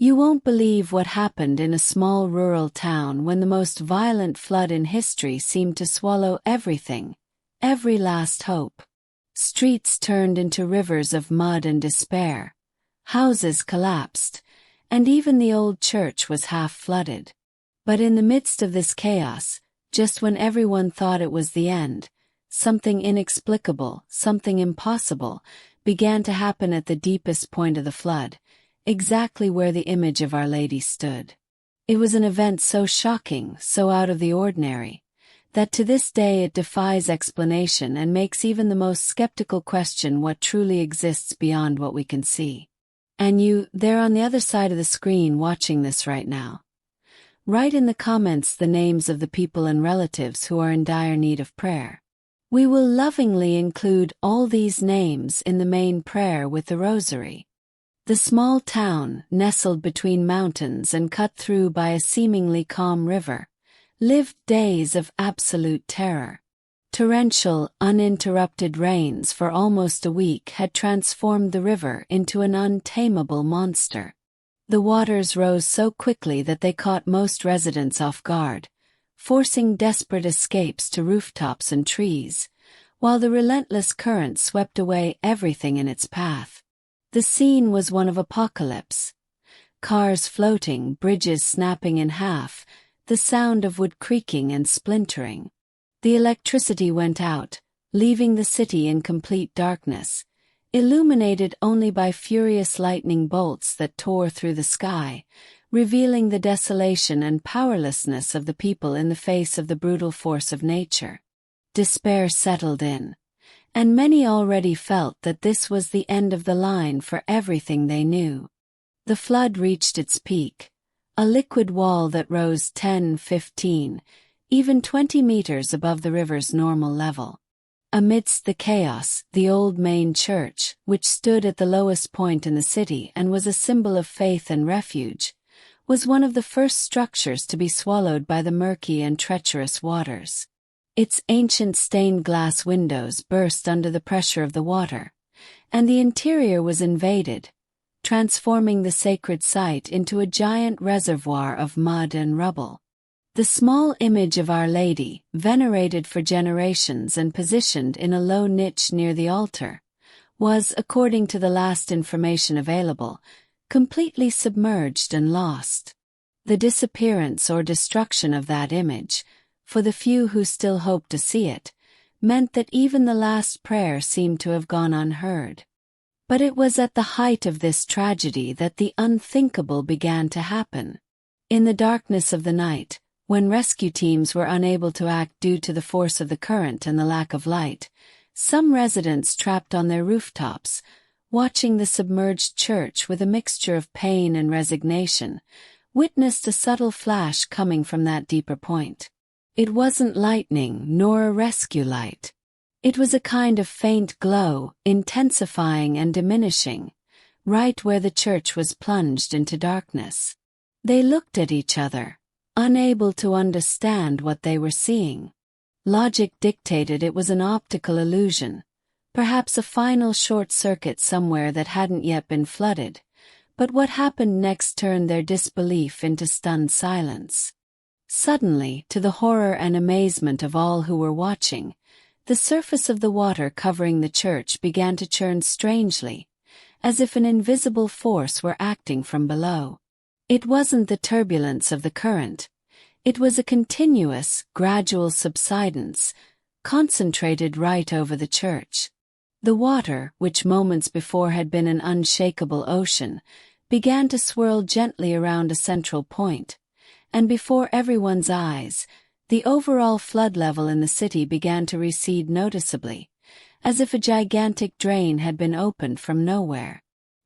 You won't believe what happened in a small rural town when the most violent flood in history seemed to swallow everything, every last hope. Streets turned into rivers of mud and despair. Houses collapsed, and even the old church was half flooded. But in the midst of this chaos, just when everyone thought it was the end, something inexplicable, something impossible, began to happen at the deepest point of the flood, exactly where the image of Our Lady stood. It was an event so shocking, so out of the ordinary, that to this day it defies explanation and makes even the most skeptical question what truly exists beyond what we can see. And you, there on the other side of the screen watching this right now, write in the comments the names of the people and relatives who are in dire need of prayer. We will lovingly include all these names in the main prayer with the rosary. The small town, nestled between mountains and cut through by a seemingly calm river, lived days of absolute terror. Torrential, uninterrupted rains for almost a week had transformed the river into an untamable monster. The waters rose so quickly that they caught most residents off guard, forcing desperate escapes to rooftops and trees, while the relentless current swept away everything in its path. The scene was one of apocalypse. Cars floating, bridges snapping in half, the sound of wood creaking and splintering. The electricity went out, leaving the city in complete darkness, illuminated only by furious lightning bolts that tore through the sky, revealing the desolation and powerlessness of the people in the face of the brutal force of nature. Despair settled in, and many already felt that this was the end of the line for everything they knew. The flood reached its peak, a liquid wall that rose 10, 15, even 20 meters above the river's normal level. Amidst the chaos, the old main church, which stood at the lowest point in the city and was a symbol of faith and refuge, was one of the first structures to be swallowed by the murky and treacherous waters. Its ancient stained glass windows burst under the pressure of the water, and the interior was invaded, transforming the sacred site into a giant reservoir of mud and rubble. The small image of Our Lady, venerated for generations and positioned in a low niche near the altar, was, according to the last information available, completely submerged and lost. The disappearance or destruction of that image, for the few who still hoped to see it, meant that even the last prayer seemed to have gone unheard. But it was at the height of this tragedy that the unthinkable began to happen. In the darkness of the night, when rescue teams were unable to act due to the force of the current and the lack of light, some residents trapped on their rooftops, watching the submerged church with a mixture of pain and resignation, witnessed a subtle flash coming from that deeper point. It wasn't lightning nor a rescue light. It was a kind of faint glow, intensifying and diminishing, right where the church was plunged into darkness. They looked at each other, unable to understand what they were seeing. Logic dictated it was an optical illusion, perhaps a final short circuit somewhere that hadn't yet been flooded, but what happened next turned their disbelief into stunned silence. Suddenly, to the horror and amazement of all who were watching, the surface of the water covering the church began to churn strangely, as if an invisible force were acting from below. It wasn't the turbulence of the current. It was a continuous, gradual subsidence, concentrated right over the church. The water, which moments before had been an unshakable ocean, began to swirl gently around a central point, and before everyone's eyes, the overall flood level in the city began to recede noticeably, as if a gigantic drain had been opened from nowhere.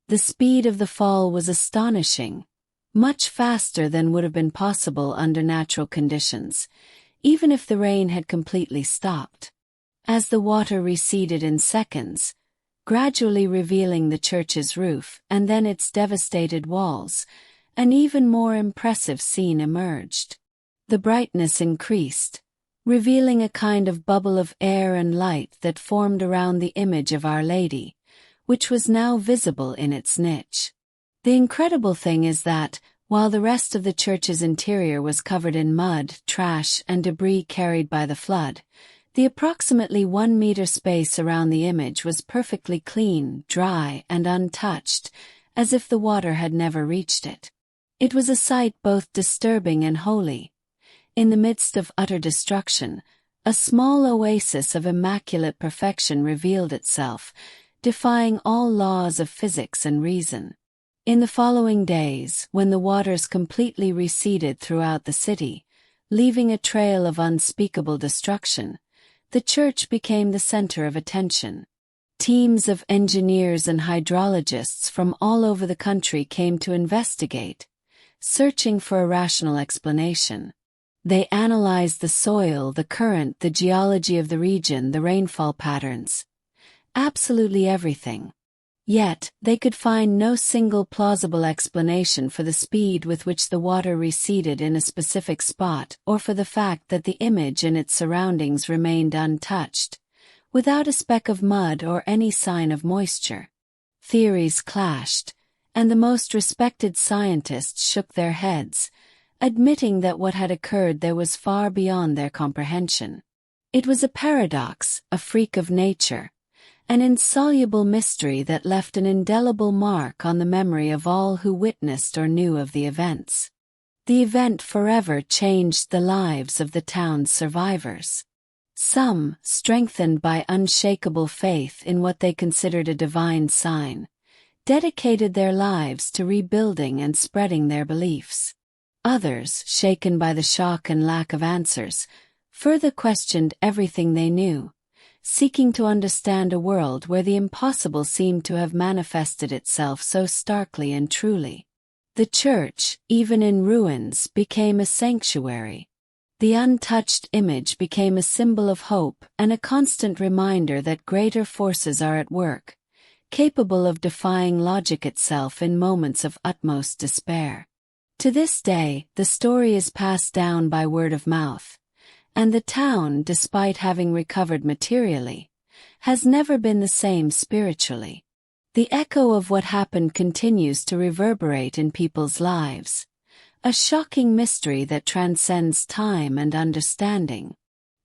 The speed of the fall was astonishing, much faster than would have been possible under natural conditions, even if the rain had completely stopped. As the water receded in seconds, gradually revealing the church's roof and then its devastated walls, an even more impressive scene emerged. The brightness increased, revealing a kind of bubble of air and light that formed around the image of Our Lady, which was now visible in its niche. The incredible thing is that, while the rest of the church's interior was covered in mud, trash, and debris carried by the flood, the approximately 1 meter space around the image was perfectly clean, dry, and untouched, as if the water had never reached it. It was a sight both disturbing and holy. In the midst of utter destruction, a small oasis of immaculate perfection revealed itself, defying all laws of physics and reason. In the following days, when the waters completely receded throughout the city, leaving a trail of unspeakable destruction, the church became the center of attention. Teams of engineers and hydrologists from all over the country came to investigate, searching for a rational explanation. They analyzed the soil, the current, the geology of the region, the rainfall patterns. Absolutely everything. Yet, they could find no single plausible explanation for the speed with which the water receded in a specific spot or for the fact that the image and its surroundings remained untouched, without a speck of mud or any sign of moisture. Theories clashed, and the most respected scientists shook their heads, admitting that what had occurred there was far beyond their comprehension. It was a paradox, a freak of nature, an insoluble mystery that left an indelible mark on the memory of all who witnessed or knew of the events. The event forever changed the lives of the town's survivors. Some, strengthened by unshakable faith in what they considered a divine sign, dedicated their lives to rebuilding and spreading their beliefs. Others, shaken by the shock and lack of answers, further questioned everything they knew, seeking to understand a world where the impossible seemed to have manifested itself so starkly and truly. The church, even in ruins, became a sanctuary. The untouched image became a symbol of hope and a constant reminder that greater forces are at work, capable of defying logic itself in moments of utmost despair. To this day, the story is passed down by word of mouth, and the town, despite having recovered materially, has never been the same spiritually. The echo of what happened continues to reverberate in people's lives, a shocking mystery that transcends time and understanding.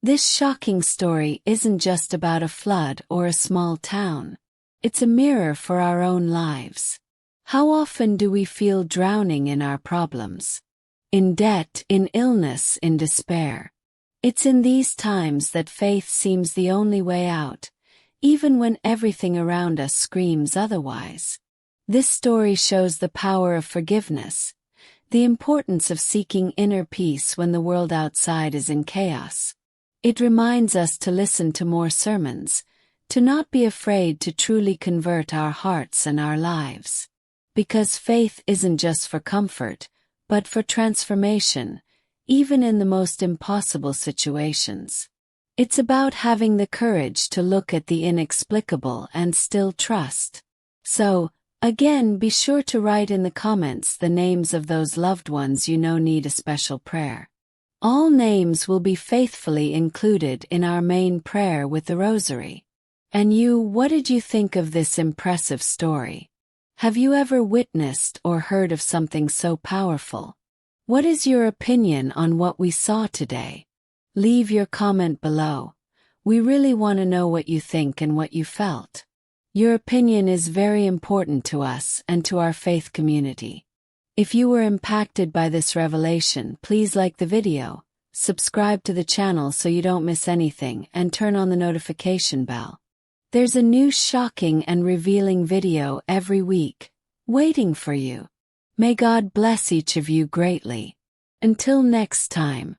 This shocking story isn't just about a flood or a small town. It's a mirror for our own lives. How often do we feel drowning in our problems? In debt, in illness, in despair. It's in these times that faith seems the only way out, even when everything around us screams otherwise. This story shows the power of forgiveness, the importance of seeking inner peace when the world outside is in chaos. It reminds us to listen to more sermons, to not be afraid to truly convert our hearts and our lives. Because faith isn't just for comfort, but for transformation, even in the most impossible situations. It's about having the courage to look at the inexplicable and still trust. So, again, be sure to write in the comments the names of those loved ones you know need a special prayer. All names will be faithfully included in our main prayer with the Rosary. And you, what did you think of this impressive story? Have you ever witnessed or heard of something so powerful? What is your opinion on what we saw today? Leave your comment below. We really want to know what you think and what you felt. Your opinion is very important to us and to our faith community. If you were impacted by this revelation, please like the video, subscribe to the channel so you don't miss anything, and turn on the notification bell. There's a new shocking and revealing video every week, waiting for you. May God bless each of you greatly. Until next time.